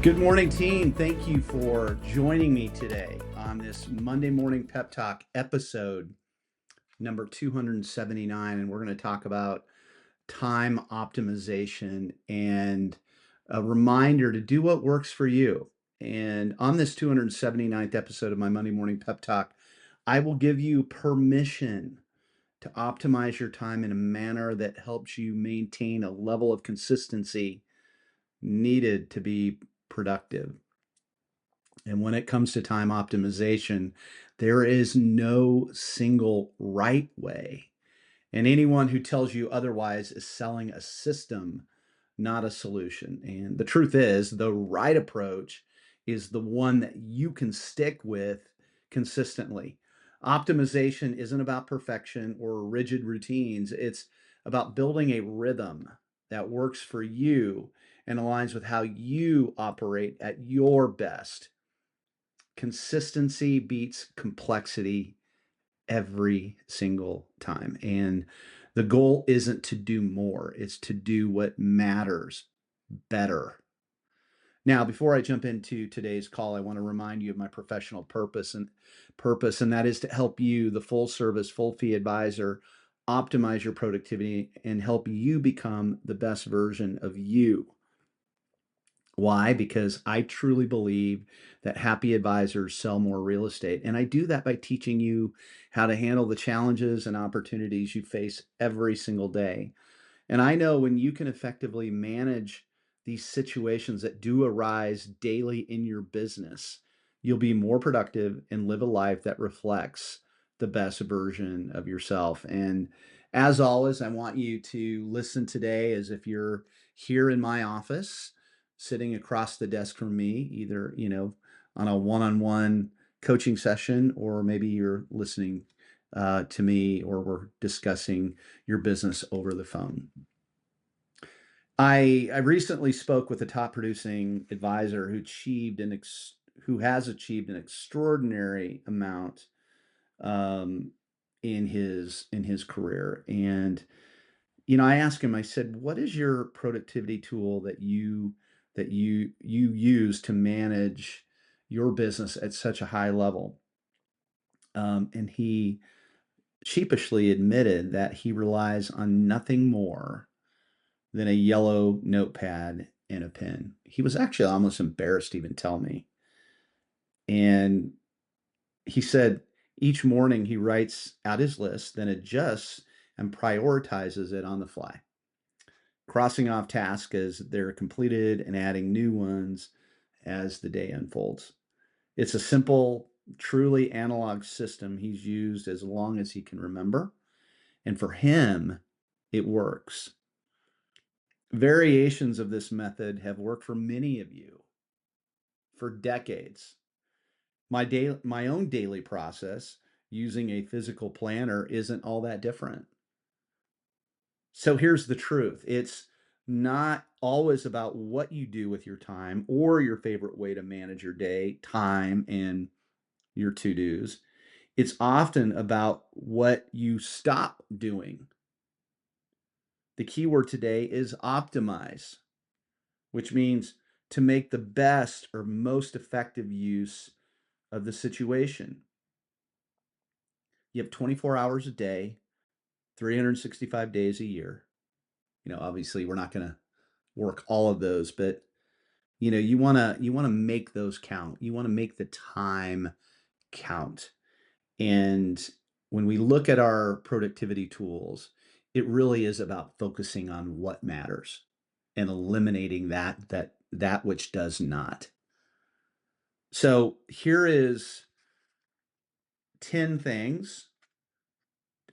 Good morning, team. Thank you for joining me today on this Monday Morning Pep Talk episode number 279. And we're going to talk about time optimization and a reminder to do what works for you. And on this 279th episode of my Monday Morning Pep Talk, I will give you permission to optimize your time in a manner that helps you maintain a level of consistency needed to be productive. And when it comes to time optimization, there is no single right way. And anyone who tells you otherwise is selling a system, not a solution. And the truth is, the right approach is the one that you can stick with consistently. Optimization isn't about perfection or rigid routines, it's about building a rhythm that works for you and aligns with how you operate at your best. Consistency beats complexity every single time. And the goal isn't to do more, it's to do what matters better. Now, before I jump into today's call, I want to remind you of my professional purpose, and that is to help you, the full service, full fee advisor, optimize your productivity and help you become the best version of you. Why? Because I truly believe that happy advisors sell more real estate. And I do that by teaching you how to handle the challenges and opportunities you face every single day. And I know when you can effectively manage these situations that do arise daily in your business, you'll be more productive and live a life that reflects the best version of yourself. And as always, I want you to listen today as if you're here in my office, sitting across the desk from me, either, on a one-on-one coaching session, or maybe you're listening to me or we're discussing your business over the phone. I recently spoke with a top producing advisor who has achieved an extraordinary amount um, in his career. And I asked him. I said, "What is your productivity tool that you use to manage your business at such a high level?" And he sheepishly admitted that he relies on nothing more than a yellow notepad and a pen. He was actually almost embarrassed to even tell me. And he said each morning he writes out his list, then adjusts and prioritizes it on the fly, crossing off tasks as they're completed and adding new ones as the day unfolds. It's a simple, truly analog system he's used as long as he can remember. And for him, it works. Variations of this method have worked for many of you for decades. My own daily process using a physical planner isn't all that different. So here's the truth. It's not always about what you do with your time or your favorite way to manage your day, time, and your to-dos. It's often about what you stop doing. The key word today is optimize, which means to make the best or most effective use of the situation. You have 24 hours a day, 365 days a year. Obviously we're not going to work all of those, but you want to make those count. You want to make the time count. And when we look at our productivity tools, it really is about focusing on what matters and eliminating that which does not. So here is 10 things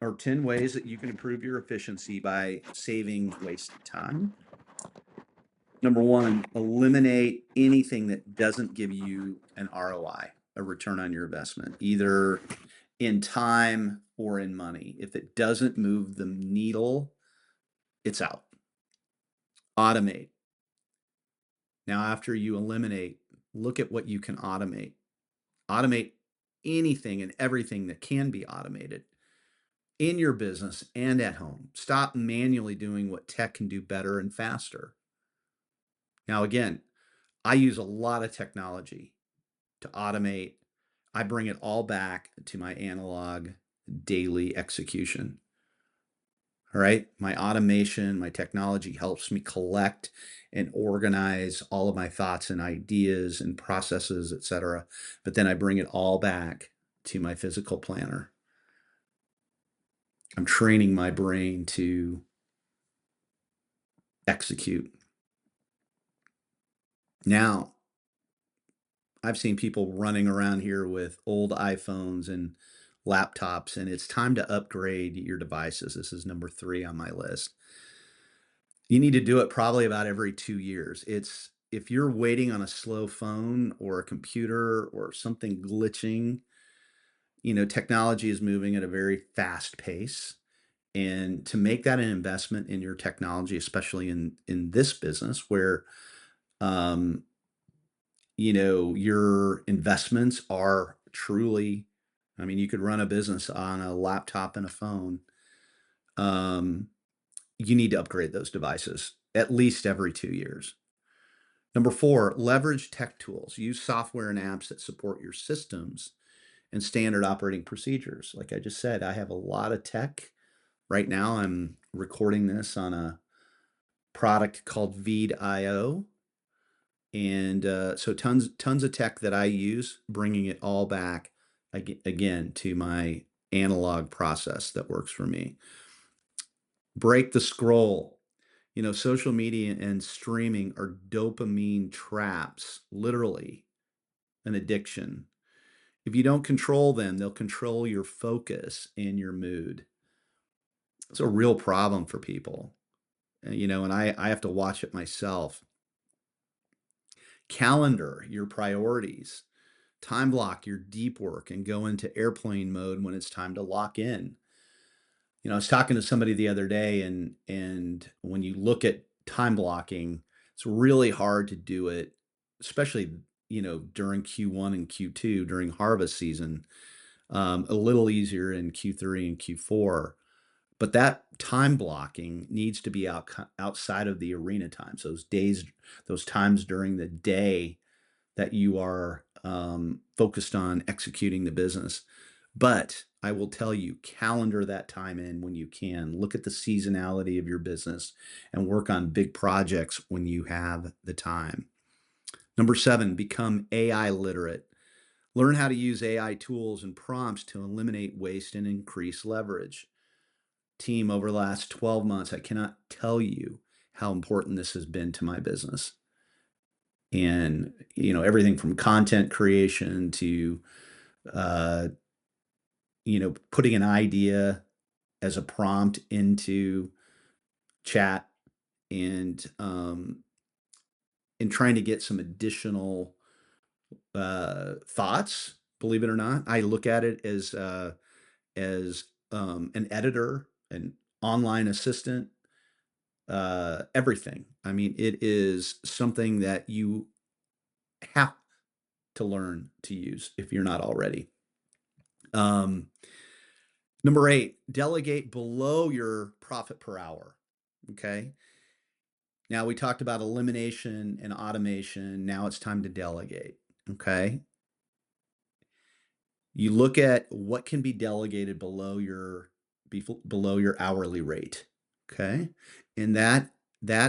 or 10 ways that you can improve your efficiency by saving wasted time. Number one, eliminate anything that doesn't give you an ROI, a return on your investment, either in time or in money. If it doesn't move the needle, it's out. Automate. Now, after you eliminate, look at what you can automate. Automate anything and everything that can be automated in your business and at home. Stop manually doing what tech can do better and faster. Now, again, I use a lot of technology to automate. I bring it all back to my analog daily execution. All right. My automation, my technology helps me collect and organize all of my thoughts and ideas and processes, etc. But then I bring it all back to my physical planner. I'm training my brain to execute. Now, I've seen people running around here with old iPhones and laptops, and it's time to upgrade your devices. This is number 3 on my list. You need to do it probably about every 2 years. It's if you're waiting on a slow phone or a computer or something glitching, technology is moving at a very fast pace. And to make that an investment in your technology, especially in this business where um, your investments are truly, I mean, you could run a business on a laptop and a phone. Um, you need to upgrade those devices at least every 2 years. Number 4, leverage tech tools. Use software and apps that support your systems and standard operating procedures. Like I just said, I have a lot of tech. Right now, I'm recording this on a product called Veed.io. And so tons of tech that I use, bringing it all back again to my analog process that works for me. Break the scroll. Social media and streaming are dopamine traps, literally an addiction. If you don't control them, they'll control your focus and your mood. It's a real problem for people. And I have to watch it myself. Calendar your priorities. Time block your deep work and go into airplane mode when it's time to lock in. I was talking to somebody the other day, and when you look at time blocking, it's really hard to do it, especially during Q1 and Q2 during harvest season. A little easier in Q3 and Q4, but that time blocking needs to be outside of the arena times. Those days, those times during the day that you are focused on executing the business. But I will tell you, calendar that time in when you can. Look at the seasonality of your business and work on big projects when you have the time. Number 7, become AI literate. Learn how to use AI tools and prompts to eliminate waste and increase leverage. Team, over the last 12 months, I cannot tell you how important this has been to my business. And, everything from content creation to, uh, putting an idea as a prompt into chat and trying to get some additional thoughts. Believe it or not, I look at it as an editor, an online assistant, everything. I mean, it is something that you have to learn to use if you're not already. Um, Number 8, delegate below your profit per hour. Okay. Now we talked about elimination and automation. Now it's time to delegate. Okay. You look at what can be delegated below your hourly rate. Okay. And that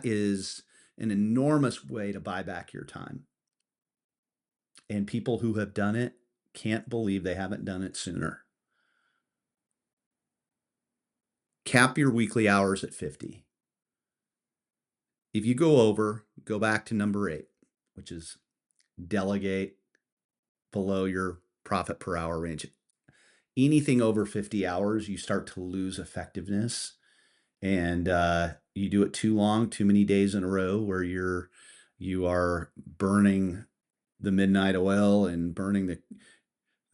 is an enormous way to buy back your time. And people who have done it can't believe they haven't done it sooner. Cap your weekly hours at 50. If you go over, go back to number 8, which is delegate below your profit per hour range. Anything over 50 hours, you start to lose effectiveness, and you do it too long, too many days in a row where you are burning the midnight oil and burning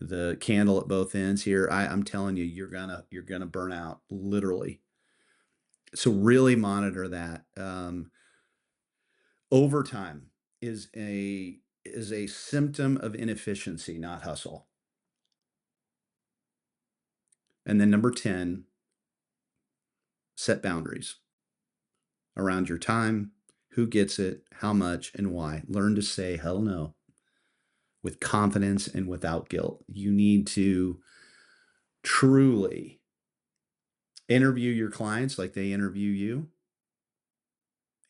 the candle at both ends here. I'm telling you, you're gonna burn out, literally. So really monitor that. Overtime is a symptom of inefficiency, not hustle. And then number 10, set boundaries around your time, who gets it, how much, and why. Learn to say hell no with confidence and without guilt. You need to truly interview your clients like they interview you,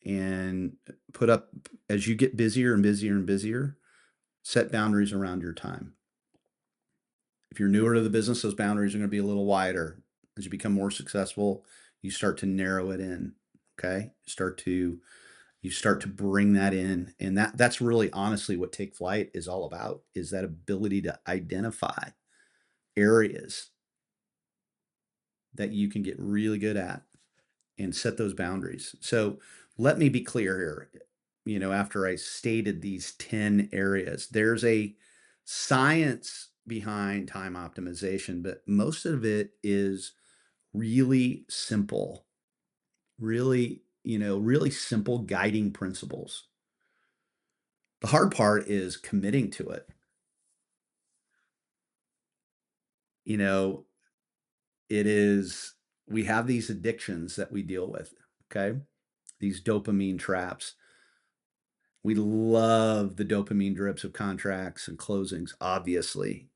and put up, as you get busier and busier and busier, set boundaries around your time. If you're newer to the business, those boundaries are going to be a little wider. As you become more successful, you start to narrow it in. Okay. You start to bring that in. And that's really honestly what Take Flight is all about, is that ability to identify areas that you can get really good at and set those boundaries. So let me be clear here. After I stated these 10 areas, there's a science behind time optimization, but most of it is really simple, really simple guiding principles. The hard part is committing to it. You know, it is, we have these addictions that we deal with, okay? These dopamine traps. We love the dopamine drips of contracts and closings, obviously.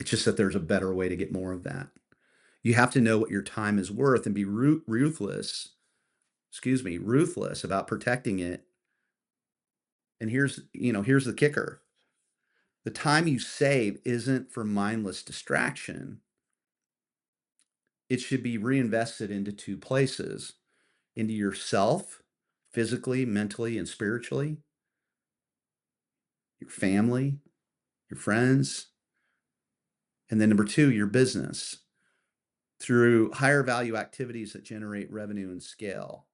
It's just that there's a better way to get more of that. You have to know what your time is worth and be ruthless about protecting it. And here's the kicker. The time you save isn't for mindless distraction. It should be reinvested into two places: into yourself, physically, mentally, and spiritually, your family, your friends, and then number two, your business, through higher value activities that generate revenue and scale.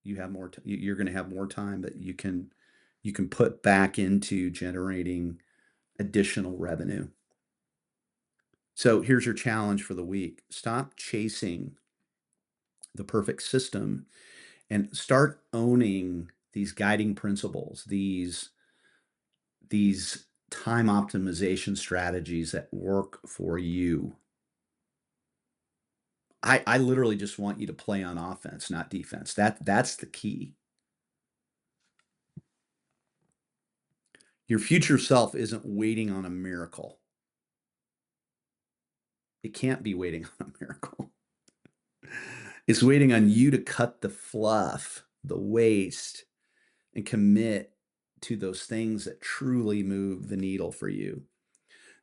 You're going to have more time that you can put back into generating additional revenue. So here's your challenge for the week. Stop chasing the perfect system and start owning these guiding principles, these time optimization strategies that work for you. I literally just want you to play on offense, not defense. That's the key. Your future self isn't waiting on a miracle. It can't be waiting on a miracle. It's waiting on you to cut the fluff, the waste, and commit to those things that truly move the needle for you.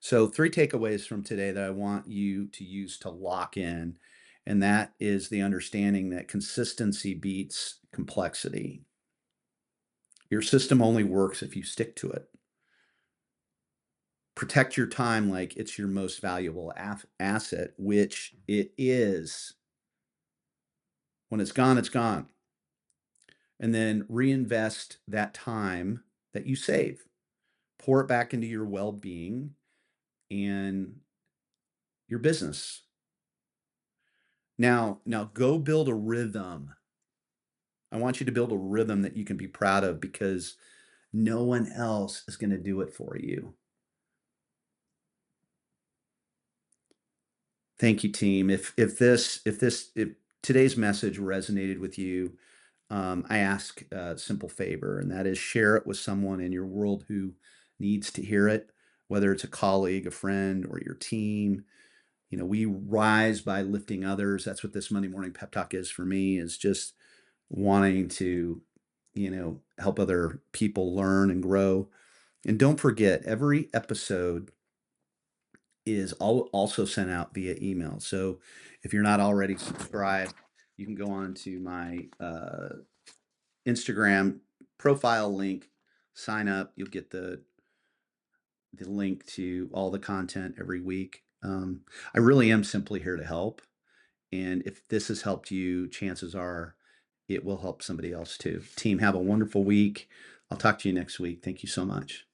So, three takeaways from today that I want you to use to lock in, and that is the understanding that consistency beats complexity. Your system only works if you stick to it. Protect your time like it's your most valuable asset, which it is. When it's gone, it's gone. And then reinvest that time that you save. Pour it back into your well being and your business. Now go build a rhythm. I want you to build a rhythm that you can be proud of, because no one else is going to do it for you. Thank you, team. If today's message resonated with you, I ask a simple favor, and that is share it with someone in your world who needs to hear it, whether it's a colleague, a friend, or your team. We rise by lifting others. That's what this Monday morning pep talk is for me, is just wanting to, help other people learn and grow. And don't forget, every episode is also sent out via email. So if you're not already subscribed, you can go on to my Instagram profile link, sign up. You'll get the link to all the content every week. I really am simply here to help. And if this has helped you, chances are it will help somebody else too. Team, have a wonderful week. I'll talk to you next week. Thank you so much.